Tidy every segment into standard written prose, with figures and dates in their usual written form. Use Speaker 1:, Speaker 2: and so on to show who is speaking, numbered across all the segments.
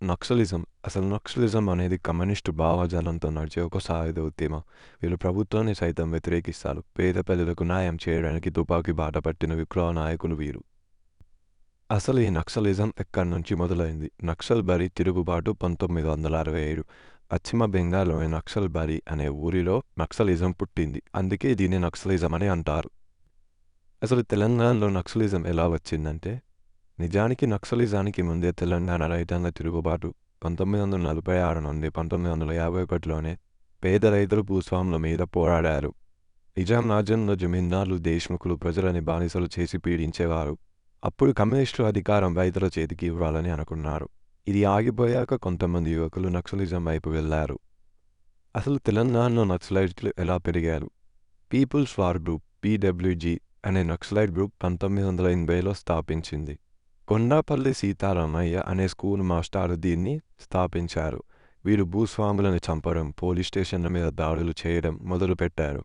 Speaker 1: Naxalism. అసలు naxalism అనేది communist భావజాలంతో నడిచే ఒక సాయుధ ఉద్యమం. వీళ్ళు ప్రభుత్వాన్ని సైతం వ్యతిరేకిస్తారు. పేద ప్రజలకు న్యాయం చేయడానికి తుపాకీ బాట పట్టిన విప్లవ నాయకులు వీరు. అసలు ఈ నక్సలిజం ఎక్కడి నుంచి మొదలైంది? నక్సల్బరీ తిరుగుబాటు 1967. పశ్చిమ బెంగాల్లోని నక్సల్బరీ అనే ఊరిలో నక్సలిజం పుట్టింది. అందుకే దీన్ని నక్సలిజం అని అంటారు. అసలు తెలంగాణలో నక్సలిజం ఎలా వచ్చిందంటే, నిజానికి నక్సలిజానికి ముందే తెలంగాణ రైతాంగ తిరుగుబాటు 1946 నుండి 1951లోనే పేద రైతులు భూస్వాముల మీద పోరాడారు. నిజాం రాజ్యంలో జమీందార్లు దేశ్ముఖులు ప్రజలని బానిసలు చేసి పీడించేవారు. అప్పుడు కమ్యూనిస్టు అధికారం రైతుల చేతికి ఇవ్వాలని అనుకున్నారు. ఇది ఆగిపోయాక కొంతమంది యువకులు నక్సలిజం వైపు వెళ్లారు. అసలు తెలంగాణలో నక్సలైట్లు ఎలా పెరిగారు? పీపుల్స్ వార్ గ్రూప్ (PWG) అనే నక్సలైట్ గ్రూప్ 1980లో స్థాపించింది. కొండాపల్లి సీతారామయ్య అనే స్కూల్ మాస్టారు దీన్ని స్థాపించారు. వీరు భూస్వాములను చంపడం, పోలీస్ స్టేషన్ల మీద దాడులు చేయడం మొదలుపెట్టారు.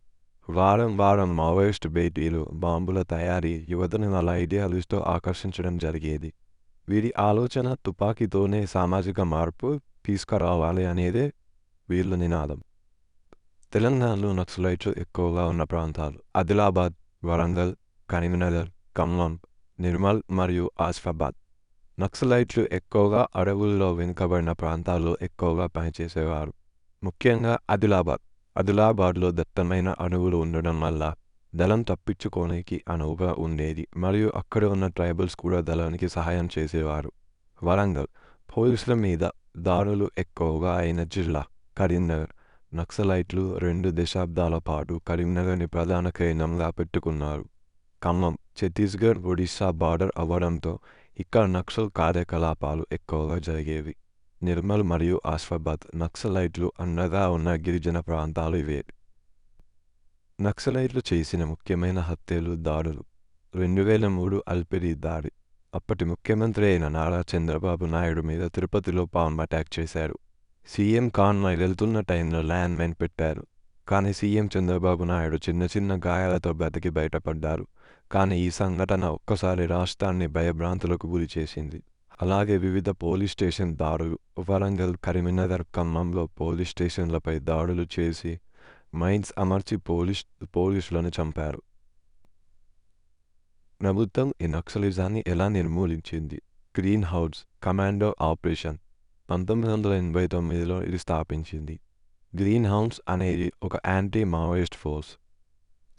Speaker 1: వారం వారం మావోయిస్టు భేటీలు, బాంబుల తయారీ, యువతను వాళ్ళ ఐడియాలజీతో ఆకర్షించడం జరిగేది. వీరి ఆలోచన తుపాకీతోనే సామాజిక మార్పు తీసుకురావాలి అనేదే వీళ్ళ నినాదం. తెలంగాణలో నక్సలైట్లు ఎక్కువగా ఉన్న ప్రాంతాలు: ఆదిలాబాద్, వరంగల్, కరీంనగర్, ఖమ్మం, నిర్మల్ మరియు ఆసిఫాబాద్. నక్సలైట్లు ఎక్కువగా అడవుల్లో వెనుకబడిన ప్రాంతాల్లో ఎక్కువగా పనిచేసేవారు. ముఖ్యంగా ఆదిలాబాద్లో దట్టమైన అడవులు ఉండడం వల్ల దళం తప్పించుకోనికి అనువుగా ఉండేది మరియు అక్కడ ఉన్న ట్రైబల్స్ కూడా దళానికి సహాయం చేసేవారు. వరంగల్ పోలీసుల మీద దాడులు ఎక్కువగా అయిన జిల్లా. కరీంనగర్ నక్సలైట్లు 2 దశాబ్దాల పాటు కరీంనగర్ని ప్రధాన కేంద్రంగా పెట్టుకున్నారు. ఖమ్మం ఛత్తీస్గఢ్ ఒడిశా బార్డర్ అవ్వడంతో ఇక్కడ నక్సల్ కార్యకలాపాలు ఎక్కువగా జరిగేవి. నిర్మల్ మరియు ఆసిఫాబాద్ నక్సలైట్లు అండగా ఉన్న గిరిజన ప్రాంతాలు ఇవే. నక్సలైట్లు చేసిన ముఖ్యమైన హత్యలు, దాడులు: 2003 అల్పిరి దాడి. అప్పటి ముఖ్యమంత్రి అయిన నారా చంద్రబాబు నాయుడు మీద తిరుపతిలో బాంబ్ అటాక్ చేశారు. సీఎం కాన్వాయ్ వెళ్తున్న టైంలో ల్యాండ్ మైన్ పెట్టారు. కానీ సీఎం చంద్రబాబు నాయుడు చిన్న చిన్న గాయాలతో బతికి బయటపడ్డారు. కానీ ఈ సంఘటన ఒక్కసారి రాష్ట్రాన్ని భయభ్రాంతులకు గురి చేసింది. అలాగే వివిధ పోలీస్ స్టేషన్ దాడులు: వరంగల్, కరీంనగర్, ఖమ్మంలో పోలీస్ స్టేషన్లపై దాడులు చేసి మైన్స్ అమర్చి పోలీసులను చంపారు. ప్రభుత్వం ఈ నక్సలిజాన్ని ఎలా నిర్మూలించింది? గ్రీన్ హౌండ్స్ కమాండో ఆపరేషన్ 1989లో ఇది స్థాపించింది. గ్రీన్ హౌండ్స్ అనేది ఒక యాంటీ మావోయిస్ట్ ఫోర్స్.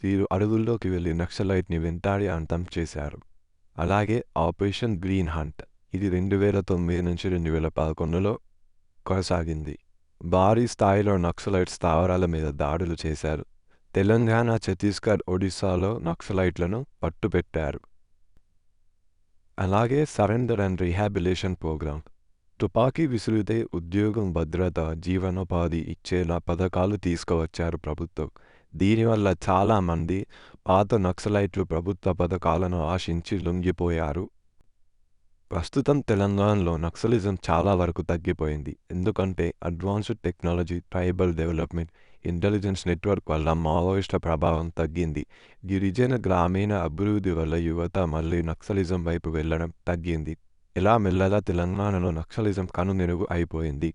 Speaker 1: వీరు అడవుల్లోకి వెళ్లి నక్సలైట్ని వెంటాడి అంతం చేశారు. అలాగే ఆపరేషన్ గ్రీన్ హంట్, ఇది 2009 నుంచి 2011లో కొనసాగింది. భారీ స్థాయిలో నక్సలైట్ స్థావరాల మీద దాడులు చేశారు. తెలంగాణ, ఛత్తీస్గఢ్, ఒడిశాలో నక్సలైట్లను పట్టుపెట్టారు. అలాగే సరెండర్ అండ్ రీహాబిలిటేషన్ ప్రోగ్రామ్. తుపాకీ విసిరితే ఉద్యోగం, భద్రత, జీవనోపాధి ఇచ్చేలా పథకాలు తీసుకువచ్చారు ప్రభుత్వం. దీనివల్ల చాలామంది పాత నక్సలైట్లు ప్రభుత్వ పథకాలను ఆశించి లొంగిపోయారు. ప్రస్తుతం తెలంగాణలో నక్సలిజం చాలా వరకు తగ్గిపోయింది. ఎందుకంటే advanced technology, tribal development, intelligence network వల్ల మావోయిస్టుల ప్రభావం తగ్గింది. గిరిజన గ్రామీణ అభివృద్ధి వల్ల యువత మళ్ళీ నక్సలిజం వైపు వెళ్లడం తగ్గింది. ఇలా మెల్లగా తెలంగాణలో నక్సలిజం కనుమరుగు అయిపోయింది.